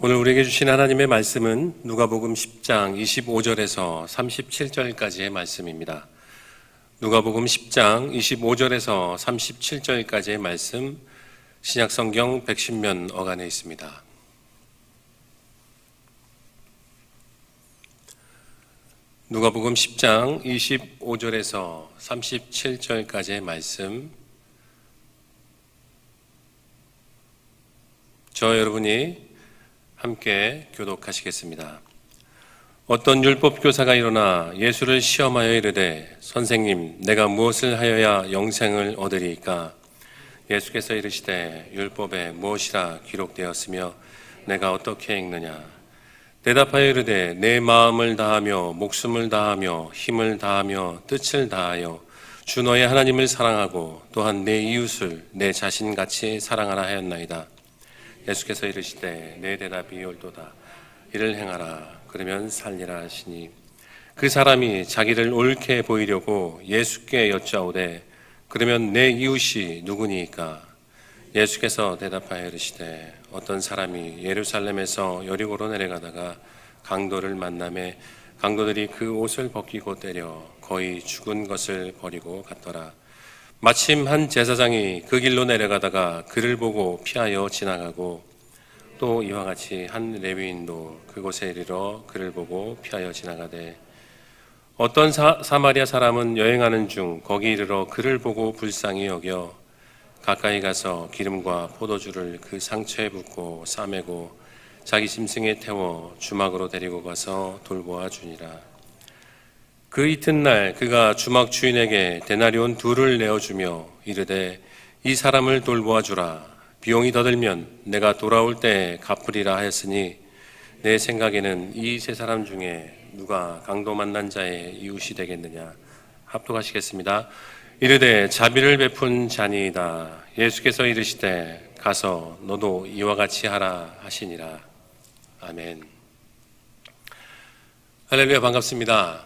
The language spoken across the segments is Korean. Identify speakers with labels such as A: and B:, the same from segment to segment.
A: 오늘 우리에게 주신 하나님의 말씀은 누가복음 10장 25절에서 37절까지의 말씀입니다. 누가복음 10장 25절에서 37절까지의 말씀, 신약성경 110면 어간에 있습니다. 누가복음 10장 25절에서 37절까지의 말씀, 저 여러분이 함께 교독하시겠습니다. 어떤 율법교사가 일어나 예수를 시험하여 이르되 선생님, 내가 무엇을 하여야 영생을 얻으리이까? 예수께서 이르시되 율법에 무엇이라 기록되었으며 내가 어떻게 읽느냐? 대답하여 이르되 내 마음을 다하며 목숨을 다하며 힘을 다하며 뜻을 다하여 주 너의 하나님을 사랑하고 또한 내 이웃을 내 자신같이 사랑하라 하였나이다. 예수께서 이르시되 내 대답이 옳도다. 이를 행하라. 그러면 살리라 하시니 그 사람이 자기를 옳게 보이려고 예수께 여짜오되 그러면 내 이웃이 누구니이까? 예수께서 대답하여 이르시되 어떤 사람이 예루살렘에서 여리고로 내려가다가 강도를 만나매 강도들이 그 옷을 벗기고 때려 거의 죽은 것을 버리고 갔더라. 마침 한 제사장이 그 길로 내려가다가 그를 보고 피하여 지나가고 또 이와 같이 한 레위인도 그곳에 이르러 그를 보고 피하여 지나가되 어떤 사마리아 사람은 여행하는 중 거기 이르러 그를 보고 불쌍히 여겨 가까이 가서 기름과 포도주를 그 상처에 붓고 싸매고 자기 짐승에 태워 주막으로 데리고 가서 돌보아 주니라. 그 이튿날 그가 주막 주인에게 데나리온 2를 내어주며 이르되 이 사람을 돌보아 주라. 비용이 더 들면 내가 돌아올 때 갚으리라 하였으니 내 생각에는 이 세 사람 중에 누가 강도 만난 자의 이웃이 되겠느냐? 합독하시겠습니다. 이르되 자비를 베푼 자니이다. 예수께서 이르시되 가서 너도 이와 같이 하라 하시니라. 아멘. 할렐루야, 반갑습니다.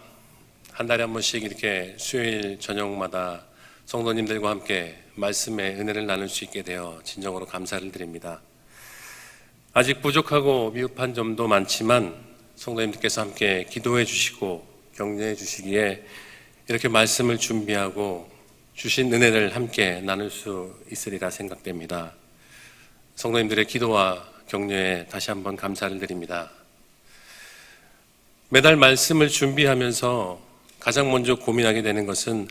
A: 한 달에 한 번씩 이렇게 수요일 저녁마다 성도님들과 함께 말씀의 은혜를 나눌 수 있게 되어 진정으로 감사를 드립니다. 아직 부족하고 미흡한 점도 많지만 성도님들께서 함께 기도해 주시고 격려해 주시기에 이렇게 말씀을 준비하고 주신 은혜를 함께 나눌 수 있으리라 생각됩니다. 성도님들의 기도와 격려에 다시 한번 감사를 드립니다. 매달 말씀을 준비하면서 가장 먼저 고민하게 되는 것은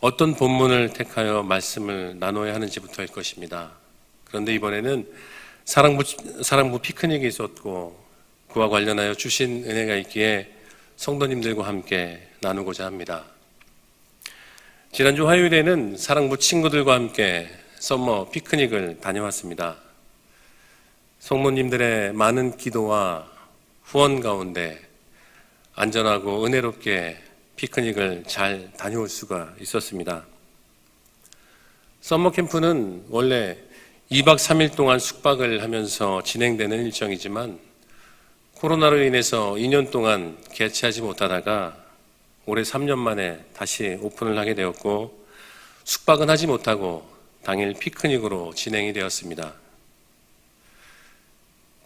A: 어떤 본문을 택하여 말씀을 나눠야 하는지부터일 것입니다. 그런데 이번에는 사랑부 피크닉이 있었고 그와 관련하여 주신 은혜가 있기에 성도님들과 함께 나누고자 합니다. 지난주 화요일에는 사랑부 친구들과 함께 썸머 피크닉을 다녀왔습니다. 성모님들의 많은 기도와 후원 가운데 안전하고 은혜롭게 피크닉을 잘 다녀올 수가 있었습니다. 썸머 캠프는 원래 2박 3일 동안 숙박을 하면서 진행되는 일정이지만 코로나로 인해서 2년 동안 개최하지 못하다가 올해 3년 만에 다시 오픈을 하게 되었고 숙박은 하지 못하고 당일 피크닉으로 진행이 되었습니다.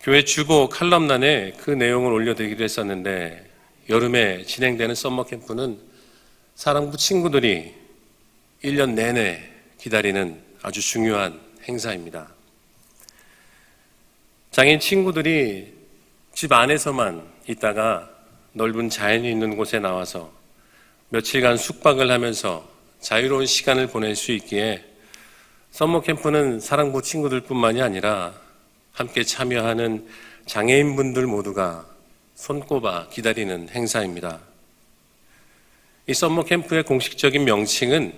A: 교회 주보 칼럼란에 그 내용을 올려드리기로 했었는데 여름에 진행되는 썸머 캠프는 사랑부 친구들이 1년 내내 기다리는 아주 중요한 행사입니다. 장애인 친구들이 집 안에서만 있다가 넓은 자연이 있는 곳에 나와서 며칠간 숙박을 하면서 자유로운 시간을 보낼 수 있기에 썸머 캠프는 사랑부 친구들뿐만이 아니라 함께 참여하는 장애인분들 모두가 손꼽아 기다리는 행사입니다. 이 썸머 캠프의 공식적인 명칭은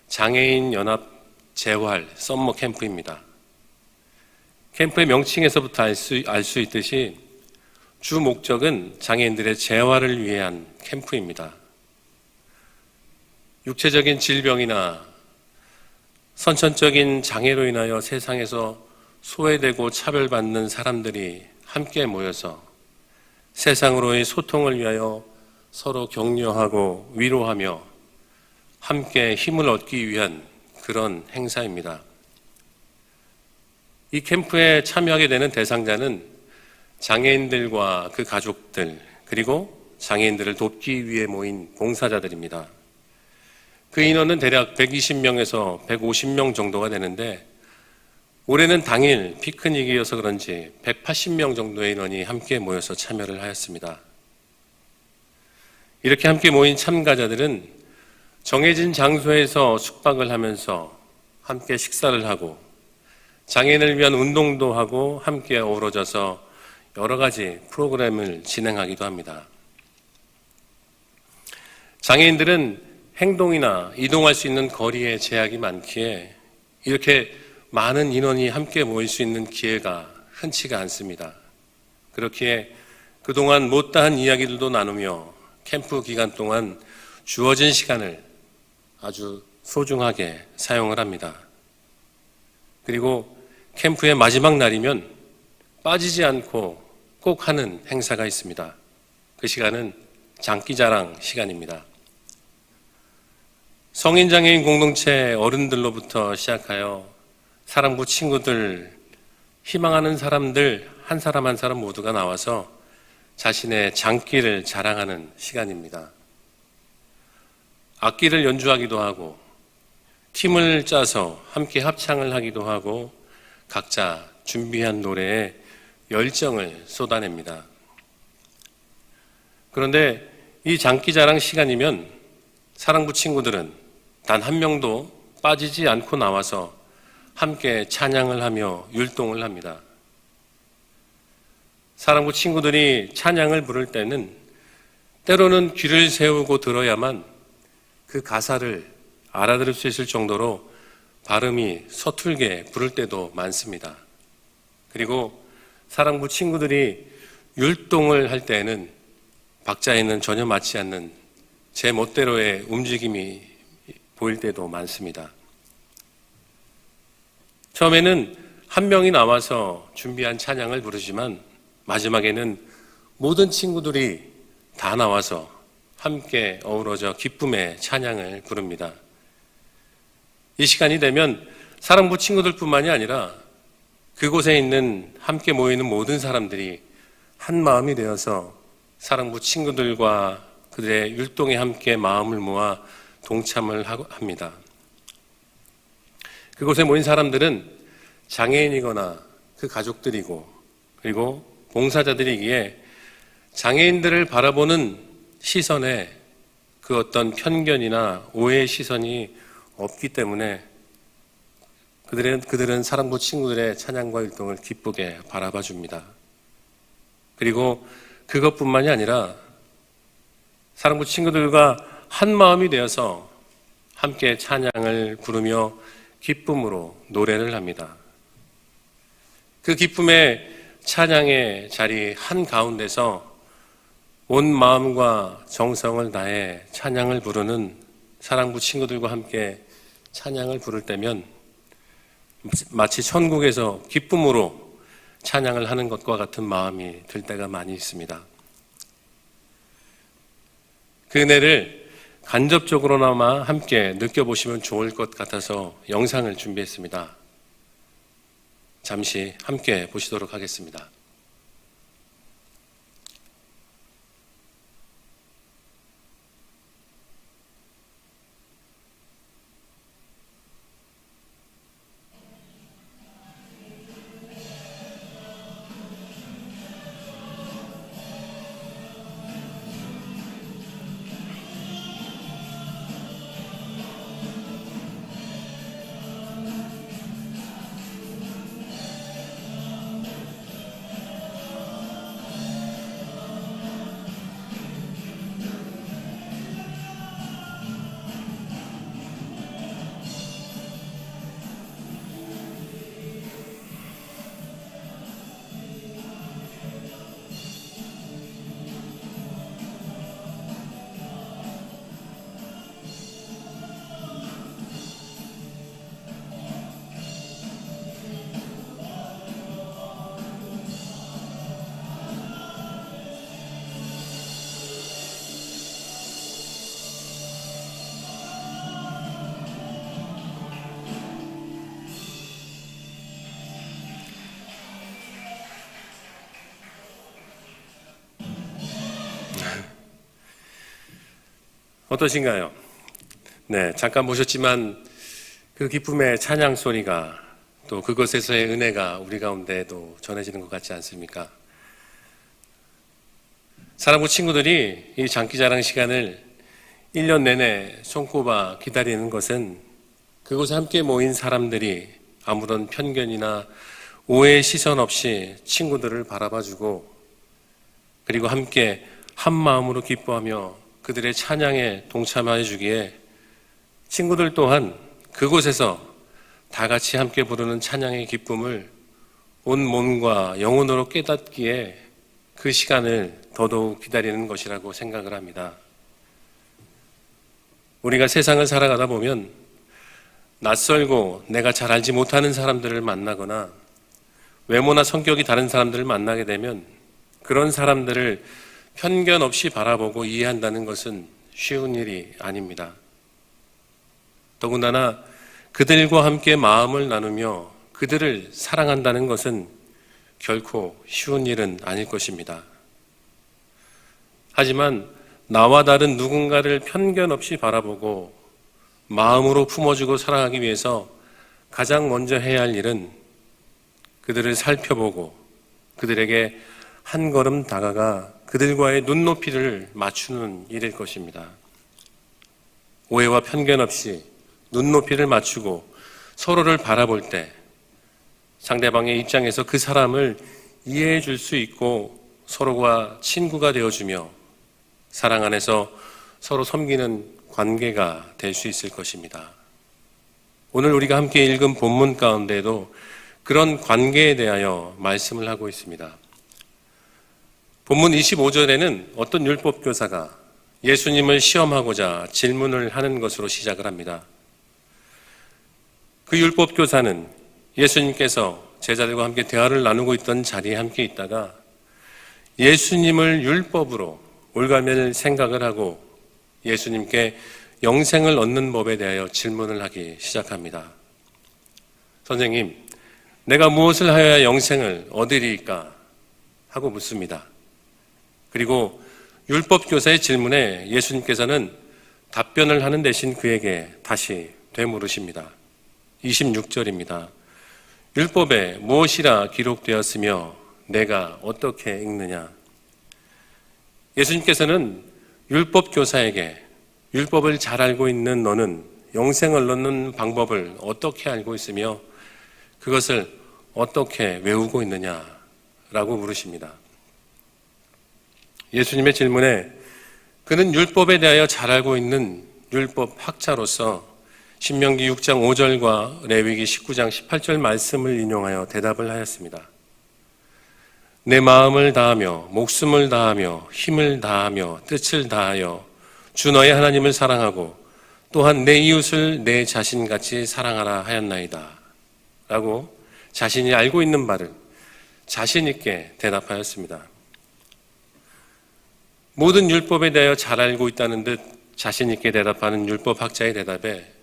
A: 장애인 연합 재활 썸머 캠프입니다. 캠프의 명칭에서부터 알 수 있듯이 주 목적은 장애인들의 재활을 위한 캠프입니다. 육체적인 질병이나 선천적인 장애로 인하여 세상에서 소외되고 차별받는 사람들이 함께 모여서 세상으로의 소통을 위하여 서로 격려하고 위로하며 함께 힘을 얻기 위한 그런 행사입니다. 이 캠프에 참여하게 되는 대상자는 장애인들과 그 가족들, 그리고 장애인들을 돕기 위해 모인 봉사자들입니다. 그 인원은 대략 120명에서 150명 정도가 되는데 올해는 당일 피크닉이어서 그런지 180명 정도의 인원이 함께 모여서 참여를 하였습니다. 이렇게 함께 모인 참가자들은 정해진 장소에서 숙박을 하면서 함께 식사를 하고 장애인을 위한 운동도 하고 함께 어우러져서 여러 가지 프로그램을 진행하기도 합니다. 장애인들은 행동이나 이동할 수 있는 거리에 제약이 많기에 이렇게 많은 인원이 함께 모일 수 있는 기회가 흔치가 않습니다. 그렇기에 그동안 못다한 이야기들도 나누며 캠프 기간 동안 주어진 시간을 아주 소중하게 사용을 합니다. 그리고 캠프의 마지막 날이면 빠지지 않고 꼭 하는 행사가 있습니다. 그 시간은 장기자랑 시간입니다. 성인장애인 공동체 어른들로부터 시작하여 사랑부 친구들, 희망하는 사람들 한 사람 한 사람 모두가 나와서 자신의 장기를 자랑하는 시간입니다. 악기를 연주하기도 하고 팀을 짜서 함께 합창을 하기도 하고 각자 준비한 노래에 열정을 쏟아냅니다. 그런데 이 장기자랑 시간이면 사랑부 친구들은 단 한 명도 빠지지 않고 나와서 함께 찬양을 하며 율동을 합니다. 사랑부 친구들이 찬양을 부를 때는 때로는 귀를 세우고 들어야만 그 가사를 알아들을 수 있을 정도로 발음이 서툴게 부를 때도 많습니다. 그리고 사랑부 친구들이 율동을 할 때에는 박자에는 전혀 맞지 않는 제 멋대로의 움직임이 보일 때도 많습니다. 처음에는 한 명이 나와서 준비한 찬양을 부르지만 마지막에는 모든 친구들이 다 나와서 함께 어우러져 기쁨의 찬양을 부릅니다. 이 시간이 되면 사랑부 친구들뿐만이 아니라 그곳에 있는 함께 모이는 모든 사람들이 한 마음이 되어서 사랑부 친구들과 그들의 율동에 함께 마음을 모아 동참을 합니다. 그곳에 모인 사람들은 장애인이거나 그 가족들이고 그리고 봉사자들이기에 장애인들을 바라보는 시선에 그 어떤 편견이나 오해의 시선이 없기 때문에 그들은 사랑부 친구들의 찬양과 율동을 기쁘게 바라봐 줍니다. 그리고 그것뿐만이 아니라 사랑부 친구들과 한 마음이 되어서 함께 찬양을 부르며 기쁨으로 노래를 합니다. 그 기쁨의 찬양의 자리 한가운데서 온 마음과 정성을 다해 찬양을 부르는 사랑부 친구들과 함께 찬양을 부를 때면 마치 천국에서 기쁨으로 찬양을 하는 것과 같은 마음이 들 때가 많이 있습니다. 그 은혜를 간접적으로나마 함께 느껴보시면 좋을 것 같아서 영상을 준비했습니다. 잠시 함께 보시도록 하겠습니다. 어떠신가요? 네, 잠깐 보셨지만 그 기쁨의 찬양 소리가 또 그것에서의 은혜가 우리 가운데도 전해지는 것 같지 않습니까? 사랑부 친구들이 이 장기자랑 시간을 1년 내내 손꼽아 기다리는 것은 그곳에 함께 모인 사람들이 아무런 편견이나 오해의 시선 없이 친구들을 바라봐주고 그리고 함께 한 마음으로 기뻐하며 그들의 찬양에 동참하여 주기에 친구들 또한 그곳에서 다 같이 함께 부르는 찬양의 기쁨을 온 몸과 영혼으로 깨닫기에 그 시간을 더더욱 기다리는 것이라고 생각을 합니다. 우리가 세상을 살아가다 보면 낯설고 내가 잘 알지 못하는 사람들을 만나거나 외모나 성격이 다른 사람들을 만나게 되면 그런 사람들을 편견 없이 바라보고 이해한다는 것은 쉬운 일이 아닙니다. 더군다나 그들과 함께 마음을 나누며 그들을 사랑한다는 것은 결코 쉬운 일은 아닐 것입니다. 하지만 나와 다른 누군가를 편견 없이 바라보고 마음으로 품어주고 사랑하기 위해서 가장 먼저 해야 할 일은 그들을 살펴보고 그들에게 한 걸음 다가가 그들과의 눈높이를 맞추는 일일 것입니다. 오해와 편견 없이 눈높이를 맞추고 서로를 바라볼 때 상대방의 입장에서 그 사람을 이해해 줄 수 있고 서로가 친구가 되어주며 사랑 안에서 서로 섬기는 관계가 될 수 있을 것입니다. 오늘 우리가 함께 읽은 본문 가운데에도 그런 관계에 대하여 말씀을 하고 있습니다. 본문 25절에는 어떤 율법교사가 예수님을 시험하고자 질문을 하는 것으로 시작을 합니다. 그 율법교사는 예수님께서 제자들과 함께 대화를 나누고 있던 자리에 함께 있다가 예수님을 율법으로 올가맬 생각을 하고 예수님께 영생을 얻는 법에 대하여 질문을 하기 시작합니다. 선생님, 내가 무엇을 하여야 영생을 얻으리까? 하고 묻습니다. 그리고 율법교사의 질문에 예수님께서는 답변을 하는 대신 그에게 다시 되물으십니다. 26절입니다. 율법에 무엇이라 기록되었으며 내가 어떻게 읽느냐? 예수님께서는 율법교사에게 율법을 잘 알고 있는 너는 영생을 얻는 방법을 어떻게 알고 있으며 그것을 어떻게 외우고 있느냐라고 물으십니다. 예수님의 질문에 그는 율법에 대하여 잘 알고 있는 율법 학자로서 신명기 6장 5절과 레위기 19장 18절 말씀을 인용하여 대답을 하였습니다. 내 마음을 다하며 목숨을 다하며 힘을 다하며 뜻을 다하여 주 너의 하나님을 사랑하고 또한 내 이웃을 내 자신같이 사랑하라 하였나이다 라고 자신이 알고 있는 바를 자신 있게 대답하였습니다. 모든 율법에 대하여 잘 알고 있다는 듯 자신 있게 대답하는 율법학자의 대답에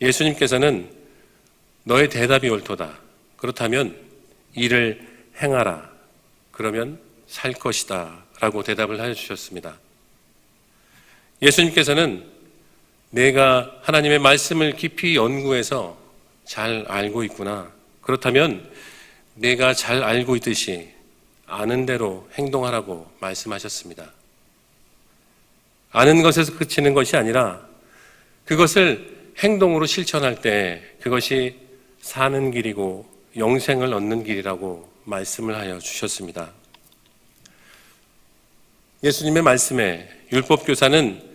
A: 예수님께서는 너의 대답이 옳도다. 그렇다면 이를 행하라. 그러면 살 것이다. 라고 대답을 해주셨습니다. 예수님께서는 내가 하나님의 말씀을 깊이 연구해서 잘 알고 있구나. 그렇다면 내가 잘 알고 있듯이 아는 대로 행동하라고 말씀하셨습니다. 아는 것에서 그치는 것이 아니라 그것을 행동으로 실천할 때 그것이 사는 길이고 영생을 얻는 길이라고 말씀을 하여 주셨습니다. 예수님의 말씀에 율법교사는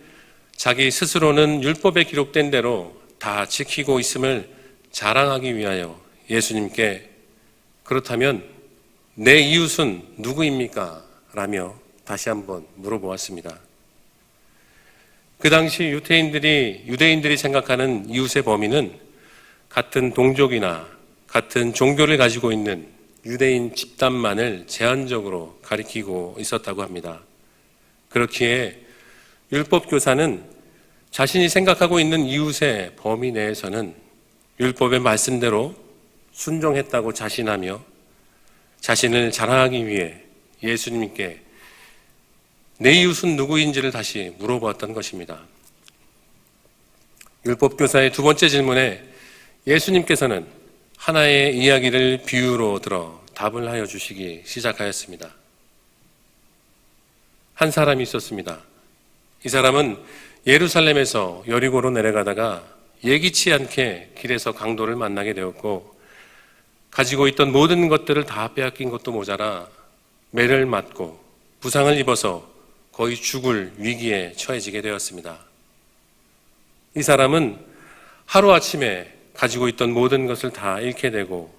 A: 자기 스스로는 율법에 기록된 대로 다 지키고 있음을 자랑하기 위하여 예수님께 그렇다면 내 이웃은 누구입니까? 라며 다시 한번 물어보았습니다. 그 당시 유대인들이 생각하는 이웃의 범위는 같은 동족이나 같은 종교를 가지고 있는 유대인 집단만을 제한적으로 가리키고 있었다고 합니다. 그렇기에 율법교사는 자신이 생각하고 있는 이웃의 범위 내에서는 율법의 말씀대로 순종했다고 자신하며 자신을 자랑하기 위해 예수님께 내 이웃은 누구인지를 다시 물어보았던 것입니다. 율법교사의 두 번째 질문에 예수님께서는 하나의 이야기를 비유로 들어 답을 하여 주시기 시작하였습니다. 한 사람이 있었습니다. 이 사람은 예루살렘에서 여리고로 내려가다가 예기치 않게 길에서 강도를 만나게 되었고, 가지고 있던 모든 것들을 다 빼앗긴 것도 모자라 매를 맞고 부상을 입어서 거의 죽을 위기에 처해지게 되었습니다. 이 사람은 하루아침에 가지고 있던 모든 것을 다 잃게 되고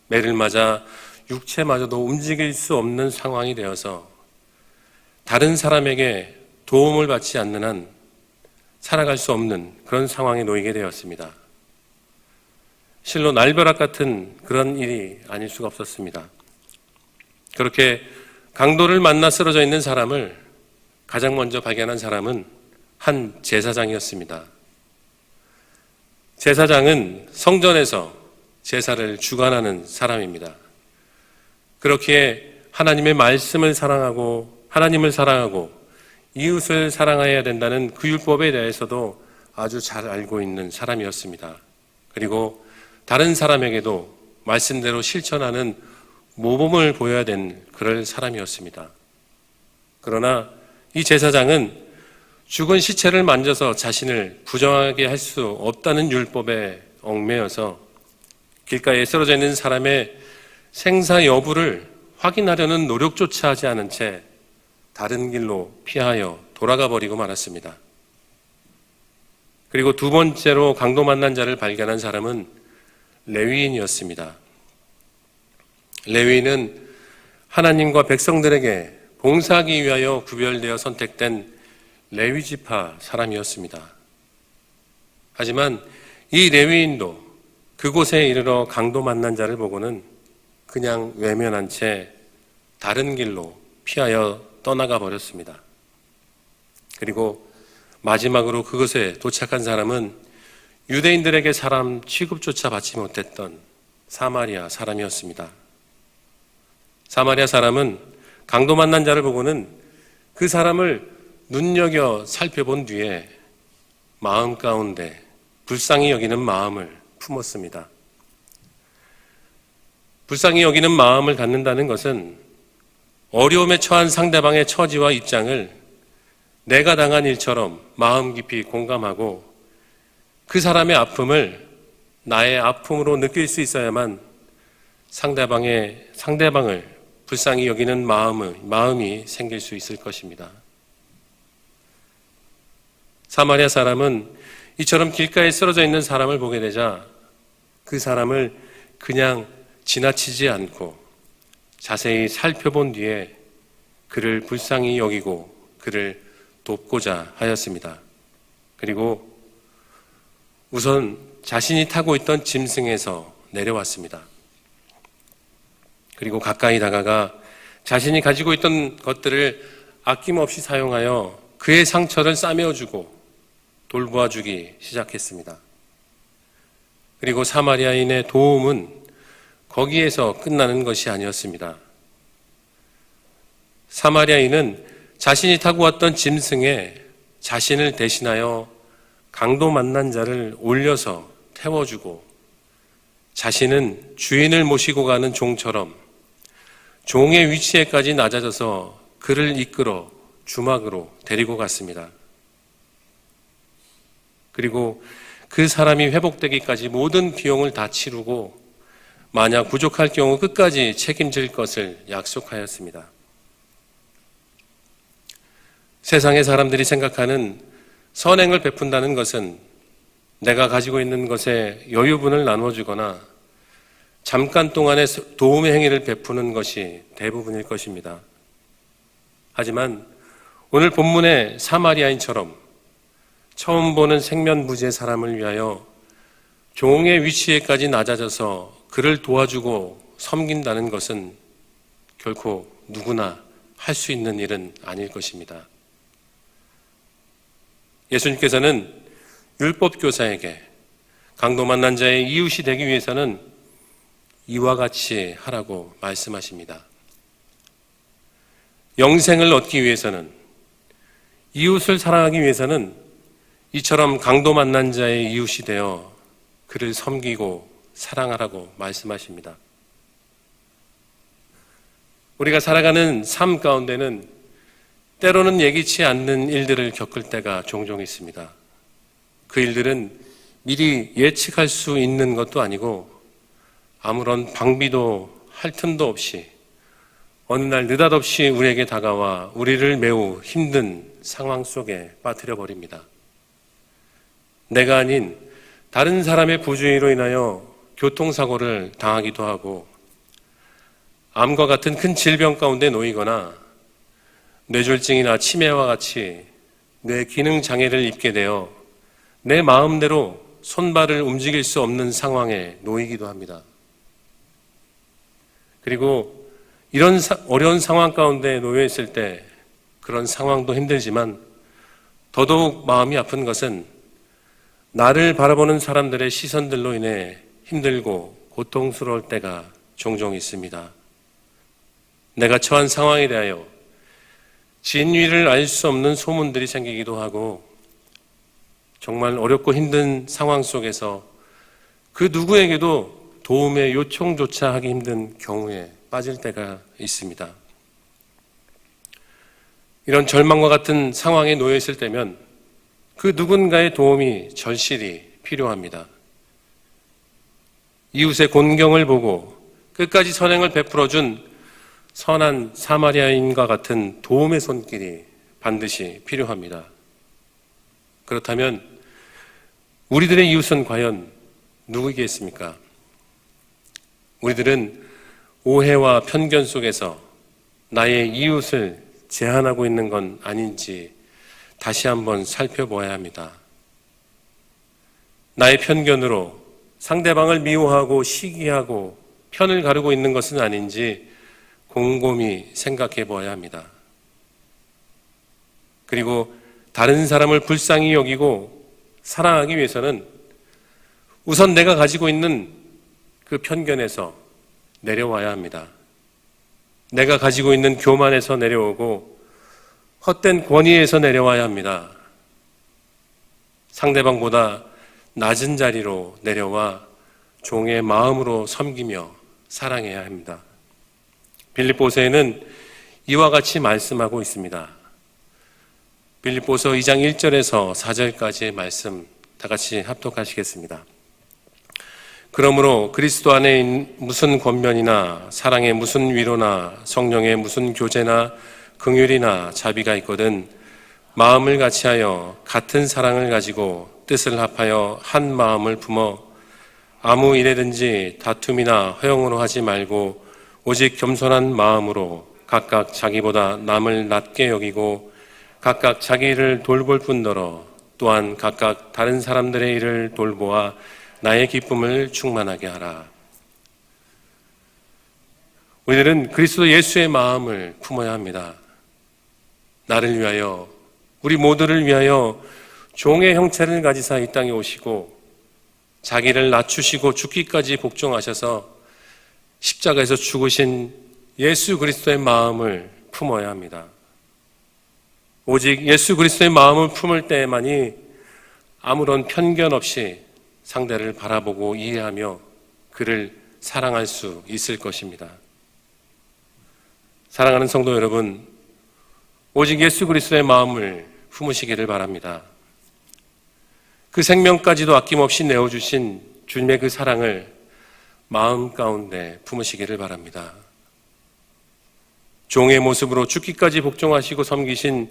A: 매를 맞아 육체마저도 움직일 수 없는 상황이 되어서 다른 사람에게 도움을 받지 않는 한 살아갈 수 없는 그런 상황에 놓이게 되었습니다. 실로 날벼락 같은 그런 일이 아닐 수가 없었습니다. 그렇게 강도를 만나 쓰러져 있는 사람을 가장 먼저 발견한 사람은 한 제사장이었습니다. 제사장은 성전에서 제사를 주관하는 사람입니다. 그렇기에 하나님의 말씀을 사랑하고 하나님을 사랑하고 이웃을 사랑해야 된다는 그 율법에 대해서도 아주 잘 알고 있는 사람이었습니다. 그리고 다른 사람에게도 말씀대로 실천하는 모범을 보여야 된 그럴 사람이었습니다. 그러나 이 제사장은 죽은 시체를 만져서 자신을 부정하게 할 수 없다는 율법에 얽매여서 길가에 쓰러져 있는 사람의 생사 여부를 확인하려는 노력조차 하지 않은 채 다른 길로 피하여 돌아가 버리고 말았습니다. 그리고 두 번째로 강도 만난 자를 발견한 사람은 레위인이었습니다. 레위인은 하나님과 백성들에게 봉사하기 위하여 구별되어 선택된 레위지파 사람이었습니다. 하지만 이 레위인도 그곳에 이르러 강도 만난 자를 보고는 그냥 외면한 채 다른 길로 피하여 떠나가 버렸습니다. 그리고 마지막으로 그곳에 도착한 사람은 유대인들에게 사람 취급조차 받지 못했던 사마리아 사람이었습니다. 사마리아 사람은 강도 만난 자를 보고는 그 사람을 눈여겨 살펴본 뒤에 마음 가운데 불쌍히 여기는 마음을 품었습니다. 불쌍히 여기는 마음을 갖는다는 것은 어려움에 처한 상대방의 처지와 입장을 내가 당한 일처럼 마음 깊이 공감하고 그 사람의 아픔을 나의 아픔으로 느낄 수 있어야만 상대방을 불쌍히 여기는 마음이 생길 수 있을 것입니다. 사마리아 사람은 이처럼 길가에 쓰러져 있는 사람을 보게 되자 그 사람을 그냥 지나치지 않고 자세히 살펴본 뒤에 그를 불쌍히 여기고 그를 돕고자 하였습니다. 그리고 우선 자신이 타고 있던 짐승에서 내려왔습니다. 그리고 가까이 다가가 자신이 가지고 있던 것들을 아낌없이 사용하여 그의 상처를 싸매어주고 돌보아주기 시작했습니다. 그리고 사마리아인의 도움은 거기에서 끝나는 것이 아니었습니다. 사마리아인은 자신이 타고 왔던 짐승에 자신을 대신하여 강도 만난 자를 올려서 태워주고 자신은 주인을 모시고 가는 종처럼 종의 위치에까지 낮아져서 그를 이끌어 주막으로 데리고 갔습니다. 그리고 그 사람이 회복되기까지 모든 비용을 다 치르고 만약 부족할 경우 끝까지 책임질 것을 약속하였습니다. 세상의 사람들이 생각하는 선행을 베푼다는 것은 내가 가지고 있는 것에 여유분을 나눠주거나 잠깐 동안의 도움의 행위를 베푸는 것이 대부분일 것입니다. 하지만 오늘 본문의 사마리아인처럼 처음 보는 생면부지의 사람을 위하여 종의 위치에까지 낮아져서 그를 도와주고 섬긴다는 것은 결코 누구나 할 수 있는 일은 아닐 것입니다. 예수님께서는 율법교사에게 강도 만난 자의 이웃이 되기 위해서는 이와 같이 하라고 말씀하십니다. 영생을 얻기 위해서는, 이웃을 사랑하기 위해서는 이처럼 강도 만난 자의 이웃이 되어 그를 섬기고 사랑하라고 말씀하십니다. 우리가 살아가는 삶 가운데는 때로는 예기치 않는 일들을 겪을 때가 종종 있습니다. 그 일들은 미리 예측할 수 있는 것도 아니고 아무런 방비도 할 틈도 없이 어느 날 느닷없이 우리에게 다가와 우리를 매우 힘든 상황 속에 빠뜨려 버립니다. 내가 아닌 다른 사람의 부주의로 인하여 교통사고를 당하기도 하고 암과 같은 큰 질병 가운데 놓이거나 뇌졸중이나 치매와 같이 뇌 기능 장애를 입게 되어 내 마음대로 손발을 움직일 수 없는 상황에 놓이기도 합니다. 그리고 이런 어려운 상황 가운데 놓여 있을 때 그런 상황도 힘들지만 더더욱 마음이 아픈 것은 나를 바라보는 사람들의 시선들로 인해 힘들고 고통스러울 때가 종종 있습니다. 내가 처한 상황에 대하여 진위를 알 수 없는 소문들이 생기기도 하고 정말 어렵고 힘든 상황 속에서 그 누구에게도 도움의 요청조차 하기 힘든 경우에 빠질 때가 있습니다. 이런 절망과 같은 상황에 놓여 있을 때면 그 누군가의 도움이 절실히 필요합니다. 이웃의 곤경을 보고 끝까지 선행을 베풀어준 선한 사마리아인과 같은 도움의 손길이 반드시 필요합니다. 그렇다면 우리들의 이웃은 과연 누구이겠습니까? 우리들은 오해와 편견 속에서 나의 이웃을 제한하고 있는 건 아닌지 다시 한번 살펴보아야 합니다. 나의 편견으로 상대방을 미워하고 시기하고 편을 가르고 있는 것은 아닌지 곰곰이 생각해 보아야 합니다. 그리고 다른 사람을 불쌍히 여기고 사랑하기 위해서는 우선 내가 가지고 있는 그 편견에서 내려와야 합니다. 내가 가지고 있는 교만에서 내려오고 헛된 권위에서 내려와야 합니다. 상대방보다 낮은 자리로 내려와 종의 마음으로 섬기며 사랑해야 합니다. 빌립보서에는 이와 같이 말씀하고 있습니다. 빌립보서 2장 1절에서 4절까지의 말씀 다 같이 합독하시겠습니다. 그러므로 그리스도 안에 무슨 권면이나 사랑의 무슨 위로나 성령의 무슨 교제나 긍휼이나 자비가 있거든 마음을 같이하여 같은 사랑을 가지고 뜻을 합하여 한 마음을 품어 아무 일에든지 다툼이나 허용으로 하지 말고 오직 겸손한 마음으로 각각 자기보다 남을 낮게 여기고 각각 자기 일을 돌볼 뿐더러 또한 각각 다른 사람들의 일을 돌보아 나의 기쁨을 충만하게 하라. 우리들은 그리스도 예수의 마음을 품어야 합니다. 나를 위하여, 우리 모두를 위하여 종의 형체를 가지사 이 땅에 오시고 자기를 낮추시고 죽기까지 복종하셔서 십자가에서 죽으신 예수 그리스도의 마음을 품어야 합니다. 오직 예수 그리스도의 마음을 품을 때만이 아무런 편견 없이 상대를 바라보고 이해하며 그를 사랑할 수 있을 것입니다. 사랑하는 성도 여러분, 오직 예수 그리스도의 마음을 품으시기를 바랍니다. 그 생명까지도 아낌없이 내어주신 주님의 그 사랑을 마음 가운데 품으시기를 바랍니다. 종의 모습으로 죽기까지 복종하시고 섬기신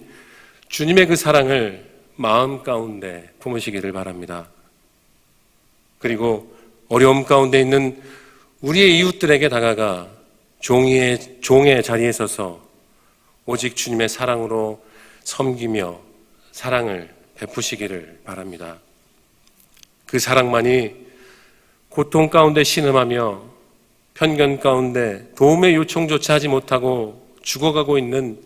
A: 주님의 그 사랑을 마음 가운데 품으시기를 바랍니다. 그리고 어려움 가운데 있는 우리의 이웃들에게 다가가 종의 자리에 서서 오직 주님의 사랑으로 섬기며 사랑을 베푸시기를 바랍니다. 그 사랑만이 고통 가운데 신음하며 편견 가운데 도움의 요청조차 하지 못하고 죽어가고 있는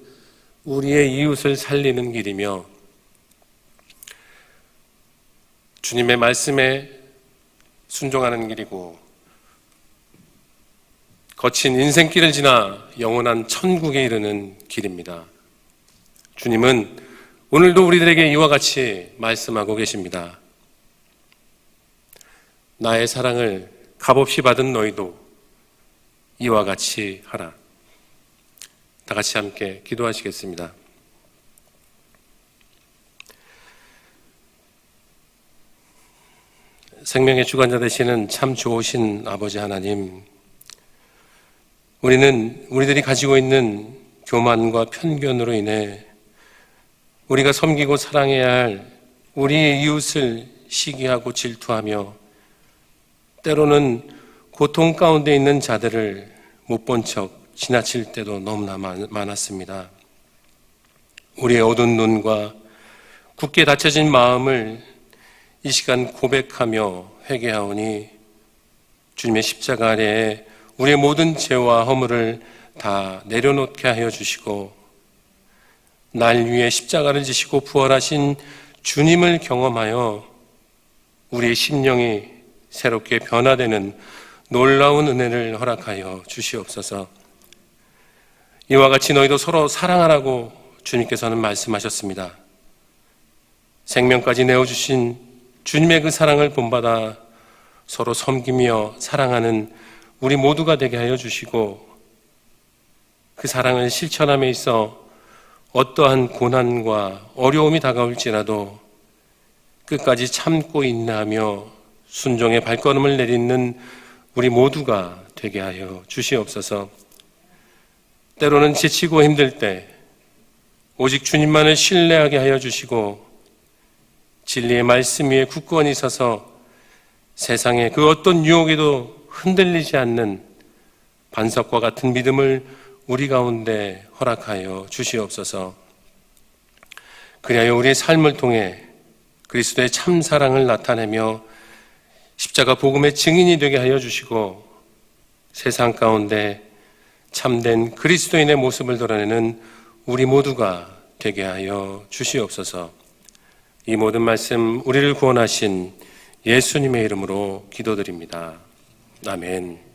A: 우리의 이웃을 살리는 길이며 주님의 말씀에 순종하는 길이고 거친 인생길을 지나 영원한 천국에 이르는 길입니다. 주님은 오늘도 우리들에게 이와 같이 말씀하고 계십니다. 나의 사랑을 값없이 받은 너희도 이와 같이 하라. 다 같이 함께 기도하시겠습니다. 생명의 주관자 되시는 참 좋으신 아버지 하나님, 우리들이 가지고 있는 교만과 편견으로 인해 우리가 섬기고 사랑해야 할 우리의 이웃을 시기하고 질투하며 때로는 고통 가운데 있는 자들을 못 본 척 지나칠 때도 너무나 많았습니다. 우리의 어두운 눈과 굳게 닫혀진 마음을 이 시간 고백하며 회개하오니 주님의 십자가 아래에 우리의 모든 죄와 허물을 다 내려놓게 하여 주시고 날 위해 십자가를 지시고 부활하신 주님을 경험하여 우리의 심령이 새롭게 변화되는 놀라운 은혜를 허락하여 주시옵소서. 이와 같이 너희도 서로 사랑하라고 주님께서는 말씀하셨습니다. 생명까지 내어주신 주님의 그 사랑을 본받아 서로 섬기며 사랑하는 우리 모두가 되게 하여 주시고 그 사랑을 실천함에 있어 어떠한 고난과 어려움이 다가올지라도 끝까지 참고 인내하며 순종의 발걸음을 내딛는 우리 모두가 되게 하여 주시옵소서. 때로는 지치고 힘들 때 오직 주님만을 신뢰하게 하여 주시고 진리의 말씀 위에 굳건히 서서 세상의 그 어떤 유혹에도 흔들리지 않는 반석과 같은 믿음을 우리 가운데 허락하여 주시옵소서. 그리하여 우리의 삶을 통해 그리스도의 참 사랑을 나타내며 십자가 복음의 증인이 되게 하여 주시고 세상 가운데 참된 그리스도인의 모습을 드러내는 우리 모두가 되게 하여 주시옵소서. 이 모든 말씀 우리를 구원하신 예수님의 이름으로 기도드립니다. 아멘.